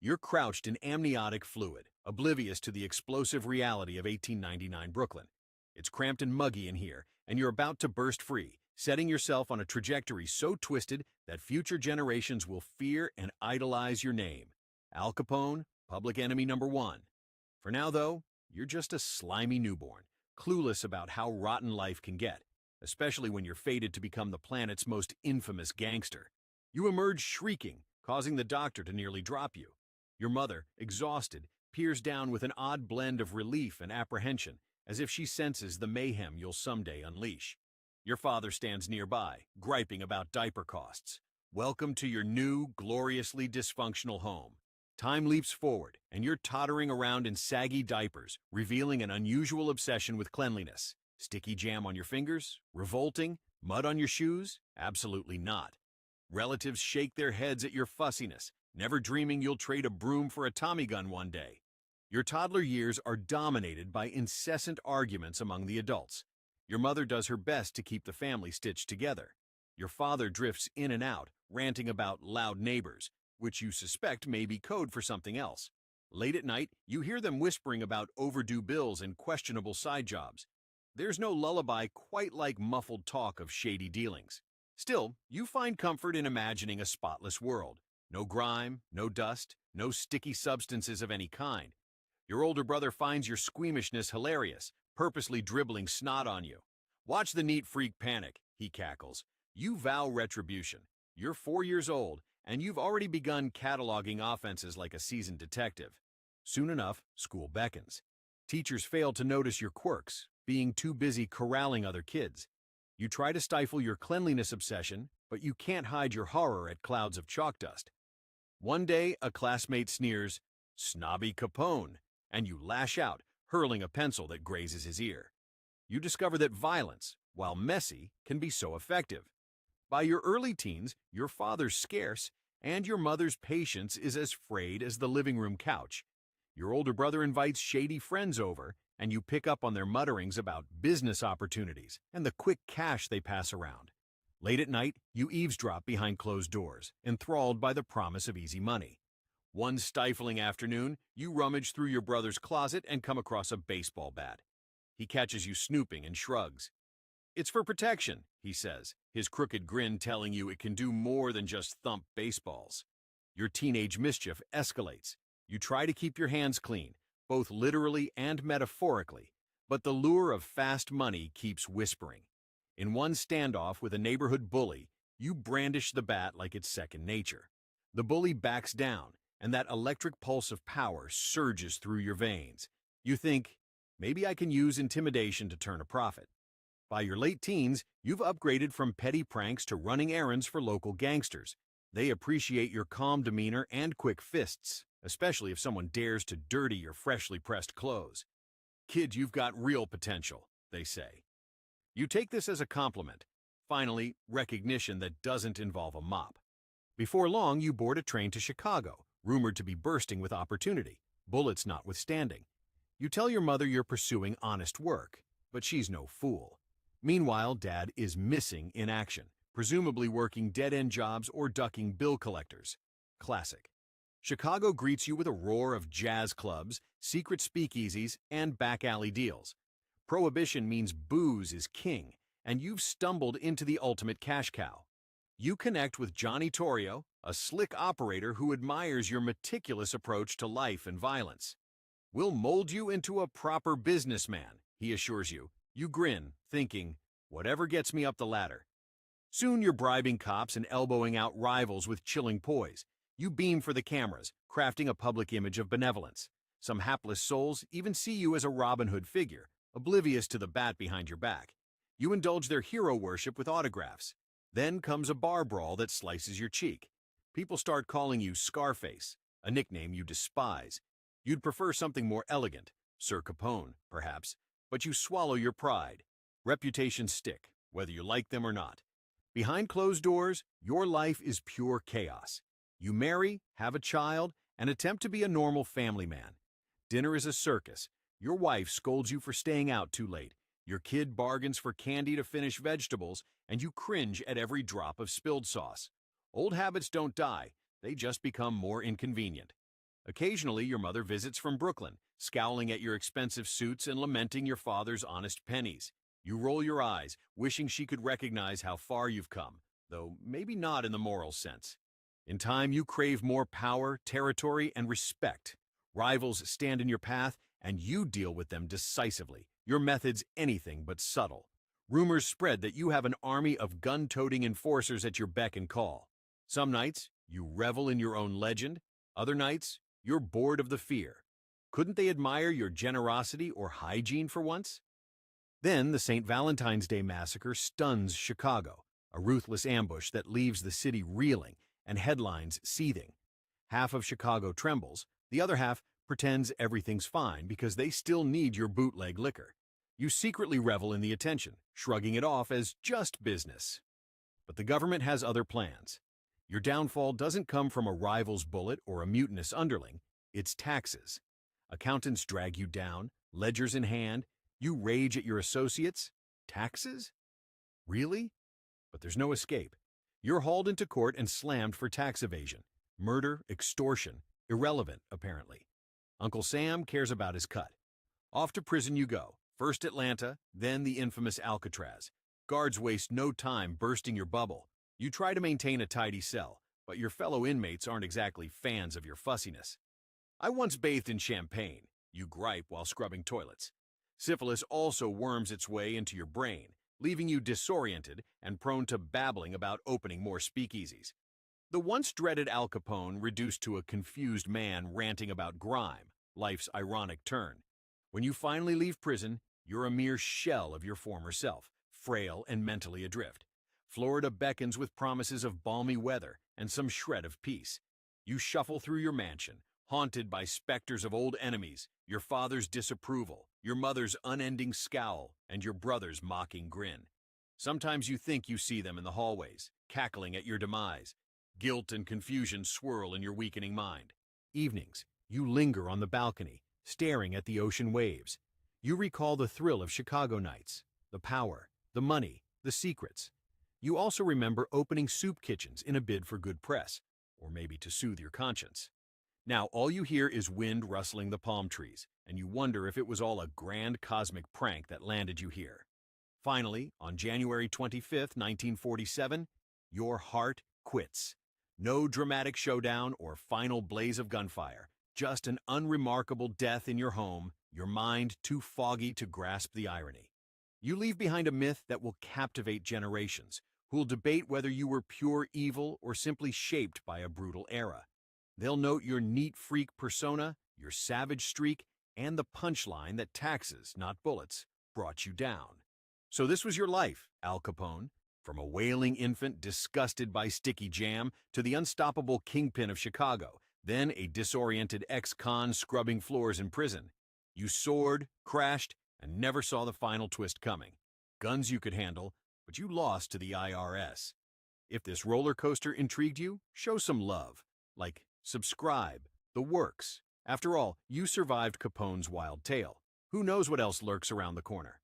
You're crouched in amniotic fluid, oblivious to the explosive reality of 1899 Brooklyn. It's cramped and muggy in here, and you're about to burst free, setting yourself on a trajectory so twisted that future generations will fear and idolize your name. Al Capone, public enemy number one. For now, though, you're just a slimy newborn, clueless about how rotten life can get, especially when you're fated to become the planet's most infamous gangster. You emerge shrieking, causing the doctor to nearly drop you. Your mother, exhausted, peers down with an odd blend of relief and apprehension, as if she senses the mayhem you'll someday unleash. Your father stands nearby, griping about diaper costs. Welcome to your new, gloriously dysfunctional home. Time leaps forward, and you're tottering around in saggy diapers, revealing an unusual obsession with cleanliness. Sticky jam on your fingers? Revolting? Mud on your shoes? Absolutely not. Relatives shake their heads at your fussiness, never dreaming you'll trade a broom for a Tommy gun one day. Your toddler years are dominated by incessant arguments among the adults. Your mother does her best to keep the family stitched together. Your father drifts in and out, ranting about loud neighbors, which you suspect may be code for something else. Late at night, you hear them whispering about overdue bills and questionable side jobs. There's no lullaby quite like muffled talk of shady dealings. Still, you find comfort in imagining a spotless world. No grime, no dust, no sticky substances of any kind. Your older brother finds your squeamishness hilarious, purposely dribbling snot on you. Watch the neat freak panic, he cackles. You vow retribution. You're 4 years old, and you've already begun cataloging offenses like a seasoned detective. Soon enough, school beckons. Teachers fail to notice your quirks, being too busy corralling other kids. You try to stifle your cleanliness obsession, but you can't hide your horror at clouds of chalk dust. One day, a classmate sneers, "Snobby Capone," and you lash out, hurling a pencil that grazes his ear. You discover that violence, while messy, can be so effective. By your early teens, your father's scarce, and your mother's patience is as frayed as the living room couch. Your older brother invites shady friends over, and you pick up on their mutterings about business opportunities and the quick cash they pass around. Late at night, you eavesdrop behind closed doors, enthralled by the promise of easy money. One stifling afternoon, you rummage through your brother's closet and come across a baseball bat. He catches you snooping and shrugs. "It's for protection," he says, his crooked grin telling you it can do more than just thump baseballs. Your teenage mischief escalates. You try to keep your hands clean, both literally and metaphorically, but the lure of fast money keeps whispering. In one standoff with a neighborhood bully, you brandish the bat like it's second nature. The bully backs down, and that electric pulse of power surges through your veins. You think, maybe I can use intimidation to turn a profit. By your late teens, you've upgraded from petty pranks to running errands for local gangsters. They appreciate your calm demeanor and quick fists, especially if someone dares to dirty your freshly pressed clothes. "Kid, you've got real potential," they say. You take this as a compliment. Finally, recognition that doesn't involve a mop. Before long, you board a train to Chicago, rumored to be bursting with opportunity, bullets notwithstanding. You tell your mother you're pursuing honest work, but she's no fool. Meanwhile, Dad is missing in action, presumably working dead-end jobs or ducking bill collectors. Classic. Chicago greets you with a roar of jazz clubs, secret speakeasies, and back-alley deals. Prohibition means booze is king, and you've stumbled into the ultimate cash cow. You connect with Johnny Torrio, a slick operator who admires your meticulous approach to life and violence. "We'll mold you into a proper businessman," he assures you. You grin, thinking, whatever gets me up the ladder. Soon you're bribing cops and elbowing out rivals with chilling poise. You beam for the cameras, crafting a public image of benevolence. Some hapless souls even see you as a Robin Hood figure, oblivious to the bat behind your back. You indulge their hero worship with autographs. Then comes a bar brawl that slices your cheek. People start calling you Scarface, a nickname you despise. You'd prefer something more elegant, Sir Capone, perhaps, but you swallow your pride. Reputations stick, whether you like them or not. Behind closed doors, your life is pure chaos. You marry, have a child, and attempt to be a normal family man. Dinner is a circus. Your wife scolds you for staying out too late. Your kid bargains for candy to finish vegetables, and you cringe at every drop of spilled sauce. Old habits don't die, they just become more inconvenient. Occasionally, your mother visits from Brooklyn, scowling at your expensive suits and lamenting your father's honest pennies. You roll your eyes, wishing she could recognize how far you've come, though maybe not in the moral sense. In time, you crave more power, territory, and respect. Rivals stand in your path, and you deal with them decisively, your methods anything but subtle. Rumors spread that you have an army of gun-toting enforcers at your beck and call. Some nights, you revel in your own legend. Other nights, you're bored of the fear. Couldn't they admire your generosity or hygiene for once? Then the St. Valentine's Day Massacre stuns Chicago, a ruthless ambush that leaves the city reeling and headlines seething. Half of Chicago trembles, the other half pretends everything's fine because they still need your bootleg liquor. You secretly revel in the attention, shrugging it off as just business. But the government has other plans. Your downfall doesn't come from a rival's bullet or a mutinous underling, it's taxes. Accountants drag you down, ledgers in hand. You rage at your associates? Taxes? Really? But there's no escape. You're hauled into court and slammed for tax evasion. Murder, extortion, irrelevant, apparently. Uncle Sam cares about his cut. Off to prison you go, first Atlanta, then the infamous Alcatraz. Guards waste no time bursting your bubble. You try to maintain a tidy cell, but your fellow inmates aren't exactly fans of your fussiness. I once bathed in champagne, you gripe while scrubbing toilets. Syphilis also worms its way into your brain, leaving you disoriented and prone to babbling about opening more speakeasies. The once dreaded Al Capone reduced to a confused man ranting about grime, life's ironic turn. When you finally leave prison, you're a mere shell of your former self, frail and mentally adrift. Florida beckons with promises of balmy weather and some shred of peace. You shuffle through your mansion, haunted by specters of old enemies, your father's disapproval, your mother's unending scowl, and your brother's mocking grin. Sometimes you think you see them in the hallways, cackling at your demise. Guilt and confusion swirl in your weakening mind. Evenings, you linger on the balcony, staring at the ocean waves. You recall the thrill of Chicago nights, the power, the money, the secrets. You also remember opening soup kitchens in a bid for good press, or maybe to soothe your conscience. Now all you hear is wind rustling the palm trees, and you wonder if it was all a grand cosmic prank that landed you here. Finally, on January 25th, 1947, your heart quits. No dramatic showdown or final blaze of gunfire, just an unremarkable death in your home, your mind too foggy to grasp the irony. You leave behind a myth that will captivate generations, who'll debate whether you were pure evil or simply shaped by a brutal era. They'll note your neat freak persona, your savage streak, and the punchline that taxes, not bullets, brought you down. So this was your life, Al Capone, from a wailing infant disgusted by sticky jam to the unstoppable kingpin of Chicago, then a disoriented ex-con scrubbing floors in prison. You soared, crashed, and never saw the final twist coming. Guns you could handle, but you lost to the IRS. If this roller coaster intrigued you, show some love. Like, subscribe, the works. After all, you survived Capone's wild tale. Who knows what else lurks around the corner?